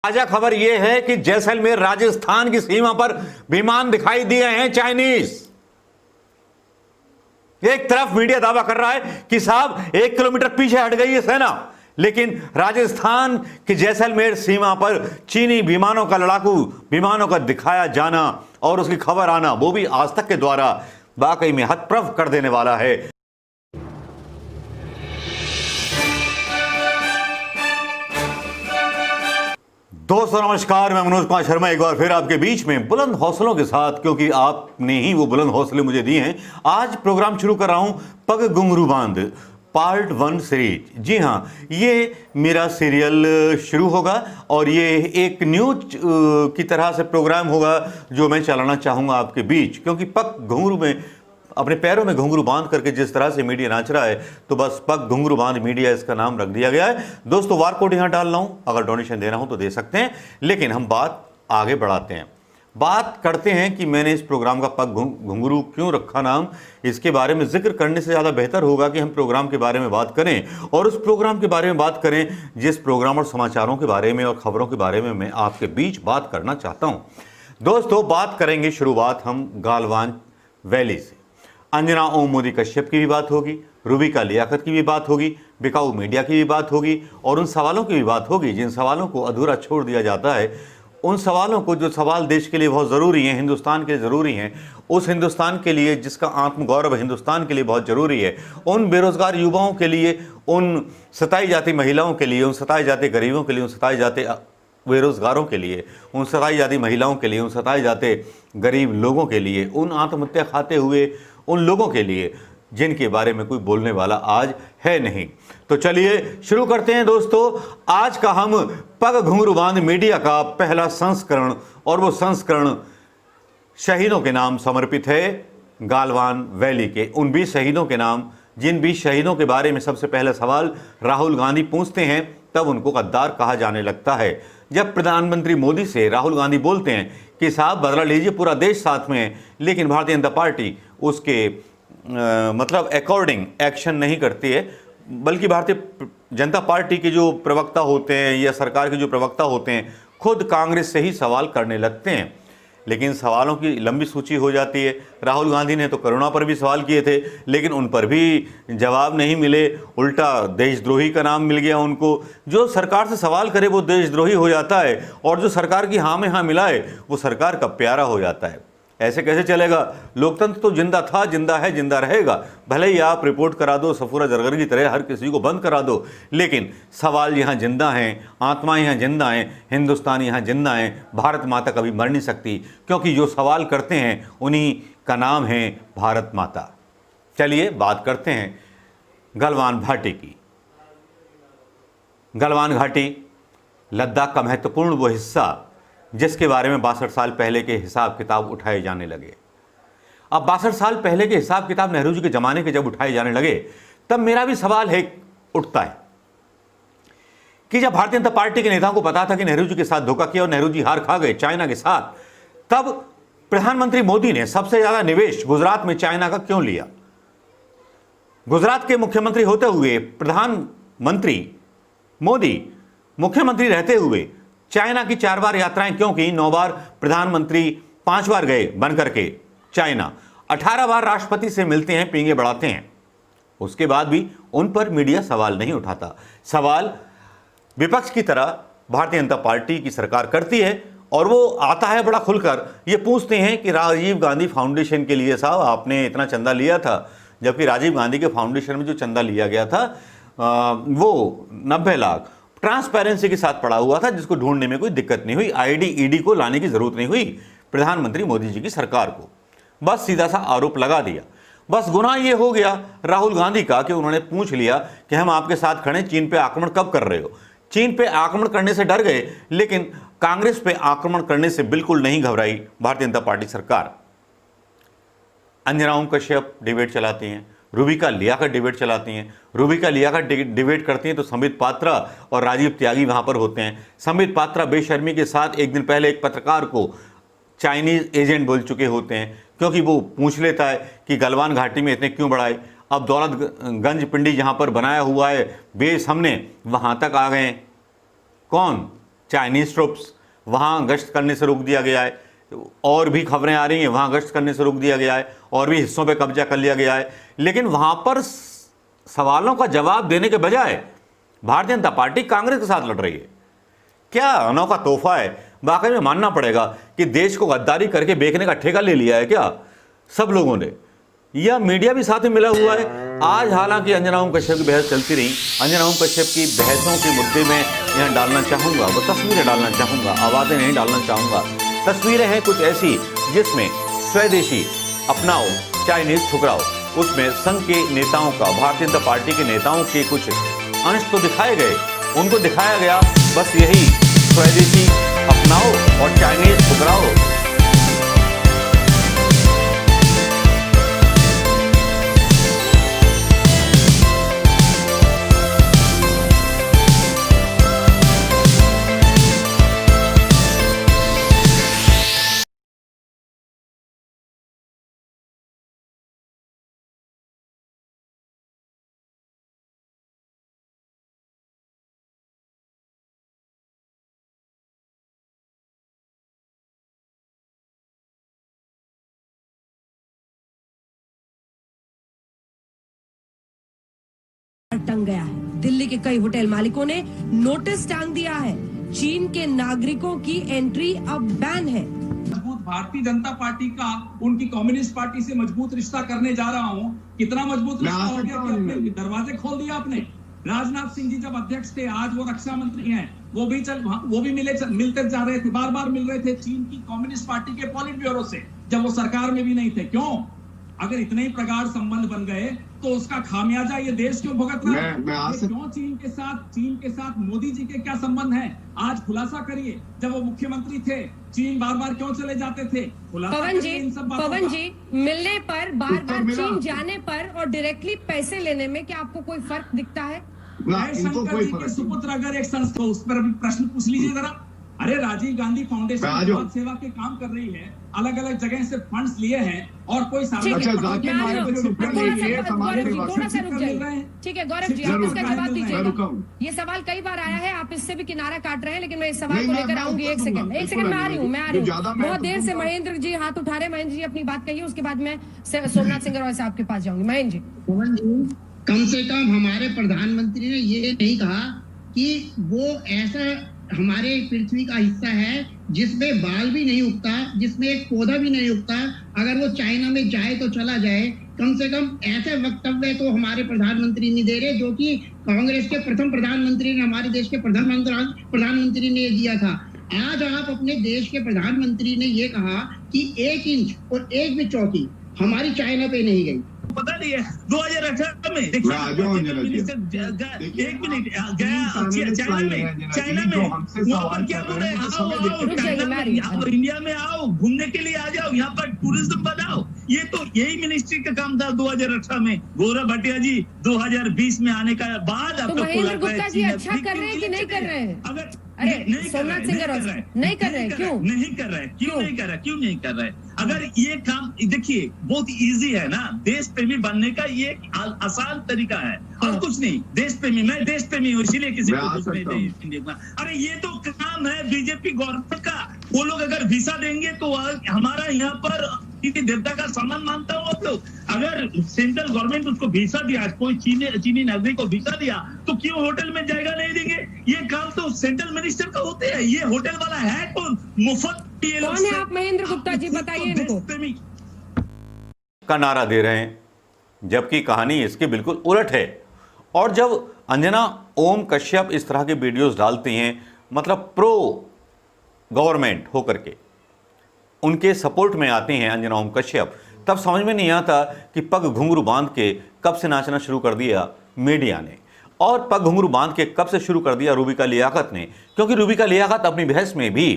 ताजा खबर यह है कि जैसलमेर राजस्थान की सीमा पर विमान दिखाई दिए हैं चाइनीज। एक तरफ मीडिया दावा कर रहा है कि साहब 1 किलोमीटर पीछे हट गई है सेना, लेकिन राजस्थान की जैसलमेर सीमा पर चीनी विमानों का, लड़ाकू विमानों का दिखाया जाना और उसकी खबर आना, वो भी आज तक के द्वारा, वाकई में हतप्रभ कर देने वाला है। दोस्तों नमस्कार, मैं मनोज कुमार शर्मा एक बार फिर आपके बीच में बुलंद हौसलों के साथ, क्योंकि आपने ही वो बुलंद हौसले मुझे दिए हैं। आज प्रोग्राम शुरू कर रहा हूं पग घुंघरू बांध पार्ट 1 सीरीज। जी हां, ये मेरा सीरियल शुरू होगा और ये एक न्यूज की तरह से प्रोग्राम होगा जो मैं चलाना चाहूँगा आपके बीच, क्योंकि पग घुंघरू में, अपने पैरों में घुंघरू बांध करके जिस तरह से मीडिया नाच रहा है, तो बस पग घुंघरू बांध मीडिया इसका नाम रख दिया गया है। दोस्तों वार कोड यहां डाल रहा हूं, अगर डोनेशन देना हो तो दे सकते हैं, लेकिन हम बात आगे बढ़ाते हैं। बात करते हैं कि मैंने इस प्रोग्राम का पग घुंघरू क्यों रखा नाम। इसके बारे में जिक्र करने से ज़्यादा बेहतर होगा कि हम प्रोग्राम के बारे में बात करें, और उस प्रोग्राम के बारे में बात करें जिस प्रोग्राम और समाचारों के बारे में और खबरों के बारे में मैं आपके बीच बात करना चाहता हूँ। दोस्तों बात करेंगे, शुरुआत हम गालवान वैली से। अंजना ओम मोदी कश्यप की भी बात होगी, रूबिका लियाकत की भी बात होगी, बिकाऊ मीडिया की भी बात होगी, और उन सवालों की भी बात होगी जिन सवालों को अधूरा छोड़ दिया जाता है। उन सवालों को, जो सवाल देश के लिए बहुत ज़रूरी हैं, हिंदुस्तान के लिए ज़रूरी हैं, उस हिंदुस्तान के लिए जिसका आत्मगौरव हिंदुस्तान के लिए बहुत ज़रूरी है, उन बेरोज़गार युवाओं के लिए, उन सताई जाती महिलाओं के लिए, उन सताए जाते गरीबों के लिए, उन सताए जाते बेरोज़गारों के लिए, उन सताई जाती महिलाओं के लिए, उन सताए जाते गरीब लोगों के लिए, उन आत्महत्या खाते हुए उन लोगों के लिए जिनके बारे में कोई बोलने वाला आज है नहीं। तो चलिए शुरू करते हैं दोस्तों। आज का हम पग घुंघरू बांध मीडिया का पहला संस्करण, और वो संस्करण शहीदों के नाम समर्पित है। गालवान वैली के उन 20 शहीदों के नाम, जिन 20 शहीदों के बारे में सबसे पहला सवाल राहुल गांधी पूछते हैं, तब उनको गद्दार कहा जाने लगता है। जब प्रधानमंत्री मोदी से राहुल गांधी बोलते हैं कि साहब बदला लीजिए, पूरा देश साथ में है, लेकिन भारतीय जनता पार्टी उसके मतलब अकॉर्डिंग एक्शन नहीं करती है, बल्कि भारतीय जनता पार्टी के जो प्रवक्ता होते हैं या सरकार के जो प्रवक्ता होते हैं खुद कांग्रेस से ही सवाल करने लगते हैं। लेकिन सवालों की लंबी सूची हो जाती है। राहुल गांधी ने तो करुणा पर भी सवाल किए थे, लेकिन उन पर भी जवाब नहीं मिले, उल्टा देशद्रोही का नाम मिल गया उनको। जो सरकार से सवाल करे वो देशद्रोही हो जाता है, और जो सरकार की हाँ में हाँ मिलाए वो सरकार का प्यारा हो जाता है। ऐसे कैसे चलेगा? लोकतंत्र तो जिंदा था, जिंदा है, जिंदा रहेगा। भले ही आप रिपोर्ट करा दो सफूरा जरगर की तरह, हर किसी को बंद करा दो, लेकिन सवाल यहाँ जिंदा हैं, आत्माएं यहाँ जिंदा हैं, हिंदुस्तान यहाँ जिंदा हैं। भारत माता कभी मर नहीं सकती, क्योंकि जो सवाल करते हैं उन्हीं का नाम है भारत माता। चलिए बात करते हैं गलवान घाटी की। गलवान घाटी लद्दाख का महत्वपूर्ण वो हिस्सा जिसके बारे में 62 साल पहले के हिसाब किताब उठाए जाने लगे। अब 62 साल पहले के हिसाब किताब नेहरू जी के ज़माने के जब उठाए जाने लगे, तब मेरा भी सवाल है उठता है कि जब भारतीय जनता पार्टी के नेताओं को पता था कि नेहरू जी के साथ धोखा किया और नेहरू जी हार खा गए चाइना के साथ, तब प्रधानमंत्री मोदी ने सबसे ज़्यादा निवेश गुजरात में चाइना का क्यों लिया? गुजरात के मुख्यमंत्री होते हुए प्रधानमंत्री मोदी मुख्यमंत्री रहते हुए चाइना की 4 बार यात्राएं क्यों की? 9 बार प्रधानमंत्री, 5 बार गए बन करके चाइना, 18 बार राष्ट्रपति से मिलते हैं, पींगे बढ़ाते हैं। उसके बाद भी उन पर मीडिया सवाल नहीं उठाता। सवाल विपक्ष की तरह भारतीय जनता पार्टी की सरकार करती है, और वो आता है बड़ा खुलकर, ये पूछते हैं कि राजीव गांधी फाउंडेशन के लिए साहब आपने इतना चंदा लिया था, जबकि राजीव गांधी के फाउंडेशन में जो चंदा लिया गया था वो 90 लाख ट्रांसपेरेंसी के साथ पड़ा हुआ था, जिसको ढूंढने में कोई दिक्कत नहीं हुई। आईडी ईडी को लाने की जरूरत नहीं हुई प्रधानमंत्री मोदी जी की सरकार को। बस सीधा सा आरोप लगा दिया। बस गुनाह ये हो गया राहुल गांधी का कि उन्होंने पूछ लिया कि हम आपके साथ खड़े, चीन पे आक्रमण कब कर रहे हो? चीन पे आक्रमण करने से डर गए, लेकिन कांग्रेस पे आक्रमण करने से बिल्कुल नहीं घबराई भारतीय जनता पार्टी सरकार। अंजना ओम कश्यप डिबेट चलाती हैं, रूबिका लियाकत डिबेट चलाती हैं। रूबिका लियाकत डिबेट करती हैं तो संबित पात्रा और राजीव त्यागी वहाँ पर होते हैं। संबित पात्रा बेशर्मी के साथ एक दिन पहले एक पत्रकार को चाइनीज़ एजेंट बोल चुके होते हैं, क्योंकि वो पूछ लेता है कि गलवान घाटी में इतने क्यों बढ़ाए। अब दौलतगंज पिंडी जहाँ पर बनाया हुआ है बेस, हमने वहाँ तक आ गए। कौन? चाइनीज़ ट्रुप्स वहाँ गश्त करने से रोक दिया गया है, और भी खबरें आ रही हैं वहाँ गश्त करने से रोक दिया गया है, और भी हिस्सों पे कब्जा कर लिया गया है। लेकिन वहाँ पर सवालों का जवाब देने के बजाय भारतीय जनता पार्टी कांग्रेस के साथ लड़ रही है। क्या अनोखा तोहफा है, वाकई में मानना पड़ेगा कि देश को गद्दारी करके बेचने का ठेका ले लिया है क्या सब लोगों ने, या मीडिया भी साथ में मिला हुआ है। आज हालांकि अंजना ओम कश्यप की बहस चलती रही, अंजना ओम कश्यप की बहसों के मुद्दे में यहाँ डालना चाहूँगा, वो तस्वीरें डालना चाहूँगा, आवाज़ें नहीं डालना चाहूँगा। तस्वीरें हैं कुछ ऐसी जिसमें स्वदेशी अपनाओ चाइनीज ठुकराओ, उसमें संघ के नेताओं का, भारतीय जनता पार्टी के नेताओं के कुछ अंश तो दिखाए गए, उनको दिखाया गया बस यही स्वदेशी अपनाओ और चाइनीज ठुकराओ। टंग गया है। दिल्ली के कई होटल मालिकों ने नोटिस टांग दिया है, चीन के नागरिकों की एंट्री अब बैन है। मजबूत भारतीय जनता पार्टी का उनकी कम्युनिस्ट पार्टी से मजबूत रिश्ता करने जा रहा हूं। कितना मजबूत रिश्ता हो गया कि अपने दरवाजे खोल दिया आपने। राजनाथ सिंह जी जब अध्यक्ष थे, आज वो रक्षा मंत्री हैं, वो भी मिलते जा रहे थे, बार बार मिल रहे थे चीन की कम्युनिस्ट पार्टी के पॉलिट ब्यूरो से, जब वो सरकार में भी नहीं थे। क्यों? अगर इतने ही प्रगाढ़ संबंध बन गए तो उसका खामियाजा ये देश क्यों भुगत रहा है? क्यों चीन के साथ मोदी जी के क्या संबंध है? आज खुलासा करिए। जब वो मुख्यमंत्री थे चीन बार बार क्यों चले जाते थे? पवन जी मिलने पर, बार बार चीन जाने पर और डायरेक्टली पैसे लेने में क्या आपको कोई फर्क दिखता है? शंकर जी के सुपुत्र अगर एक संस्था, उस पर अभी प्रश्न पूछ लीजिए जरा। अरे राजीव गांधी फाउंडेशन समाज सेवा के काम कर रही है, अलग अलग जगह से फंड्स लिए हैं और कोई ठीक है गौरव जी, आप इसका जवाब दीजिएगा। ये सवाल कई बार आया है, आप इससे भी किनारा काट रहे हैं, लेकिन मैं इस सवाल को लेकर आऊंगी। एक सेकंड मैं आ रही हूँ। बहुत देर से महेंद्र जी हाथ उठा रहे। महेंद्र जी अपनी बात कहिए, उसके बाद मैं सोमनाथ सिंह साहब के पास जाऊंगी। महेंद्र जी, कम से कम हमारे प्रधानमंत्री ने ये नहीं कहा कि वो ऐसा हमारे पृथ्वी का हिस्सा है जिसमें बाल भी नहीं उगता, जिसमें एक पौधा भी नहीं उगता, अगर वो चाइना में जाए तो चला जाए। कम से कम ऐसे वक्तव्य तो हमारे प्रधानमंत्री नहीं दे रहे, जो कि कांग्रेस के प्रथम प्रधानमंत्री ने, हमारे देश के प्रधानमंत्री ने दिया था। आज आप अपने देश के प्रधानमंत्री ने ये कहा कि 1 इंच और 1 भी चौकी हमारी चाइना पे नहीं गई। पता नहीं है 2018 में देखिए, एक मिनट गया चाइना में वहाँ पर क्या बोल रहे हैं, आओ इंडिया में आओ, घूमने के लिए आ जाओ, यहाँ पर टूरिज्म बनाओ। ये तो यही मिनिस्ट्री का काम था 2018 में। गौरव भाटिया जी 2020 में आने का बाद तो महेंद्र गुप्ता जी अच्छा कर रहे हैं कि नहीं कर रहे हैं? अगर सोमनाथ सिंह नहीं कर रहे, क्यों नहीं कर रहे? अगर ये काम देखिए बहुत इजी है ना, देश प्रेमी बनने का ये आसान तरीका है और कुछ नहीं। देश प्रेमी, मैं देश प्रेमी हूँ, इसीलिए किसी को अरे ये तो काम है बीजेपी गवर्नमेंट का। वो लोग अगर वीसा देंगे तो हमारा यहाँ पर देवता का सम्मान मानता हूँ। तो अगर सेंट्रल गवर्नमेंट उसको वीसा दिया, कोई चीनी नागरिक को वीसा दिया, तो क्यों होटल में जाएगा नहीं देंगे? ये काम तो सेंट्रल मिनिस्टर का होते हैं। ये होटल वाला है कौन? मुफ्त कौन है आप महेंद्र गुप्ता जी, बताइए इनको। का नारा दे रहे हैं, जबकि कहानी इसके बिल्कुल उलट है। और जब अंजना ओम कश्यप इस तरह के वीडियोस डालती हैं, मतलब प्रो गवर्नमेंट होकर के उनके सपोर्ट में आते हैं अंजना ओम कश्यप, तब समझ में नहीं आता कि पग घुंघरू बांध के कब से नाचना शुरू कर दिया मीडिया ने, और पग घुंघरू बांध के कब से शुरू कर दिया रूबिका लियाकत ने। क्योंकि रूबिका लियाकत अपनी बहस में भी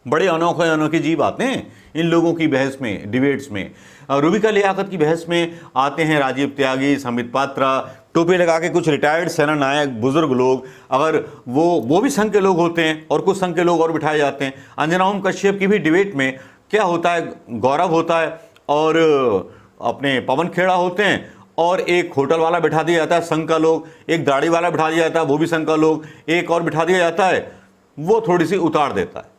बड़े अनोखे जीव आते हैं इन लोगों की बहस में, डिबेट्स में। रूबिका लियाकत की बहस में आते हैं राजीव त्यागी, संबित पात्रा, टोपी लगा के कुछ रिटायर्ड सेना नायक बुजुर्ग लोग, अगर वो भी संघ के लोग होते हैं और कुछ संघ के लोग और बिठाए जाते हैं। अंजना ओम कश्यप की भी डिबेट में क्या होता है, गौरव होता है और अपने पवन खेड़ा होते हैं, और एक होटल वाला बिठा दिया जाता है संघ का लोग, एक दाढ़ी वाला बिठा दिया जाता है वो भी संघ का लोग, एक और बिठा दिया जाता है वो थोड़ी सी उतार देता है।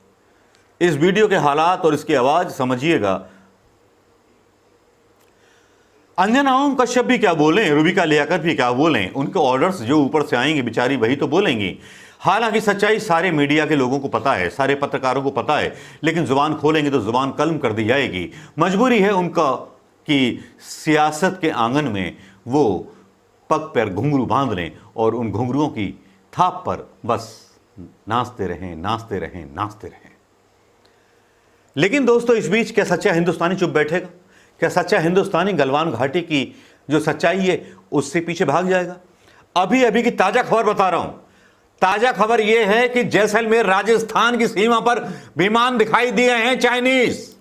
इस वीडियो के हालात और इसकी आवाज समझिएगा। अंजना ओम कश्यप भी क्या बोलें, रूबिका लियाकत भी क्या बोलें, उनके ऑर्डर्स जो ऊपर से आएंगे बेचारी वही तो बोलेंगी। हालांकि सच्चाई सारे मीडिया के लोगों को पता है, सारे पत्रकारों को पता है, लेकिन जुबान खोलेंगे तो जुबान कलम कर दी जाएगी। मजबूरी है उनका कि सियासत के आंगन में वो पग पैर घुंघरू बांध लें और उन घुंघरुओं की थाप पर बस नाचते रहें, नाचते रहें, नाचते रहें। लेकिन दोस्तों, इस बीच क्या सच्चा हिंदुस्तानी चुप बैठेगा? क्या सच्चा हिंदुस्तानी गलवान घाटी की जो सच्चाई है उससे पीछे भाग जाएगा? अभी अभी की ताजा खबर बता रहा हूं। ताजा खबर यह है कि जैसलमेर राजस्थान की सीमा पर विमान दिखाई दिए हैं चाइनीज।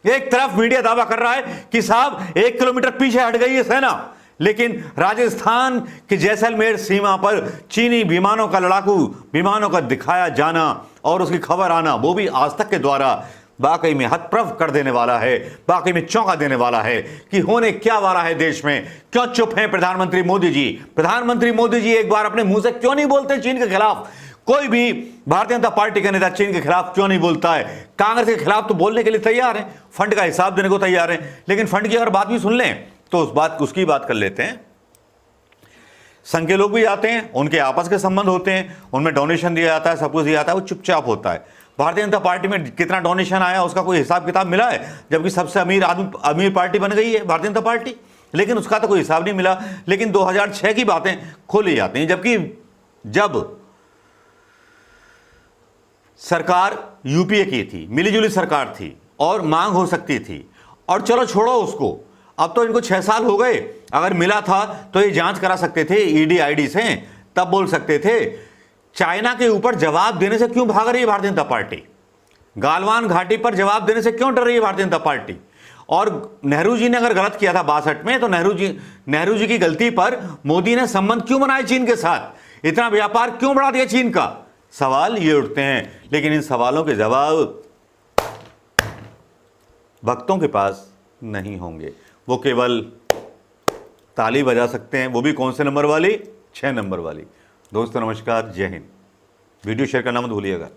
एक तरफ मीडिया दावा कर रहा है कि साहब 1 किलोमीटर पीछे हट गई है सेना, लेकिन राजस्थान की जैसलमेर सीमा पर चीनी विमानों का, लड़ाकू विमानों का दिखाया जाना और उसकी खबर आना, वो भी आज तक के द्वारा, वाकई में हतप्रभ कर देने वाला है, वाकई में चौंका देने वाला है कि होने क्या वाला है देश में। क्यों चुप हैं प्रधानमंत्री मोदी जी? प्रधानमंत्री मोदी जी एक बार अपने मुंह से क्यों नहीं बोलते चीन के खिलाफ? कोई भी भारतीय जनता पार्टी का नेता चीन के खिलाफ क्यों नहीं बोलता है? कांग्रेस के खिलाफ तो बोलने के लिए तैयार है, फंड का हिसाब देने को तैयार है, लेकिन फंड की अगर बात भी सुन लें तो उसकी बात कर लेते हैं। संघ के लोग भी आते हैं, उनके आपस के संबंध होते हैं, उनमें डोनेशन दिया जाता है, सब कुछ दिया जाता है, वो चुपचाप होता है। भारतीय जनता पार्टी में कितना डोनेशन आया उसका कोई हिसाब किताब मिला है? जबकि सबसे अमीर पार्टी बन गई है भारतीय जनता पार्टी, लेकिन उसका तो कोई हिसाब नहीं मिला। लेकिन 2006 की बातें खोली जाती हैं, जबकि जब सरकार यूपीए की थी, मिलीजुली सरकार थी और मांग हो सकती थी, और चलो छोड़ो उसको, अब तो इनको 6 साल हो गए, अगर मिला था तो ये जांच करा सकते थे ईडी आईडी से, तब बोल सकते थे। चाइना के ऊपर जवाब देने से क्यों भाग रही है भारतीय जनता पार्टी? गालवान घाटी पर जवाब देने से क्यों डर रही है भारतीय जनता पार्टी? और नेहरू जी ने अगर गलत किया था 62 में, तो नेहरू जी की गलती पर मोदी ने संबंध क्यों बनाए चीन के साथ? इतना व्यापार क्यों बढ़ा दिया चीन का? सवाल ये उठते हैं, लेकिन इन सवालों के जवाब भक्तों के पास नहीं होंगे। वो केवल ताली बजा सकते हैं, वो भी कौन से नंबर वाली? 6 नंबर वाली। दोस्तों नमस्कार, जय हिंद। वीडियो शेयर करना मत भूलिएगा।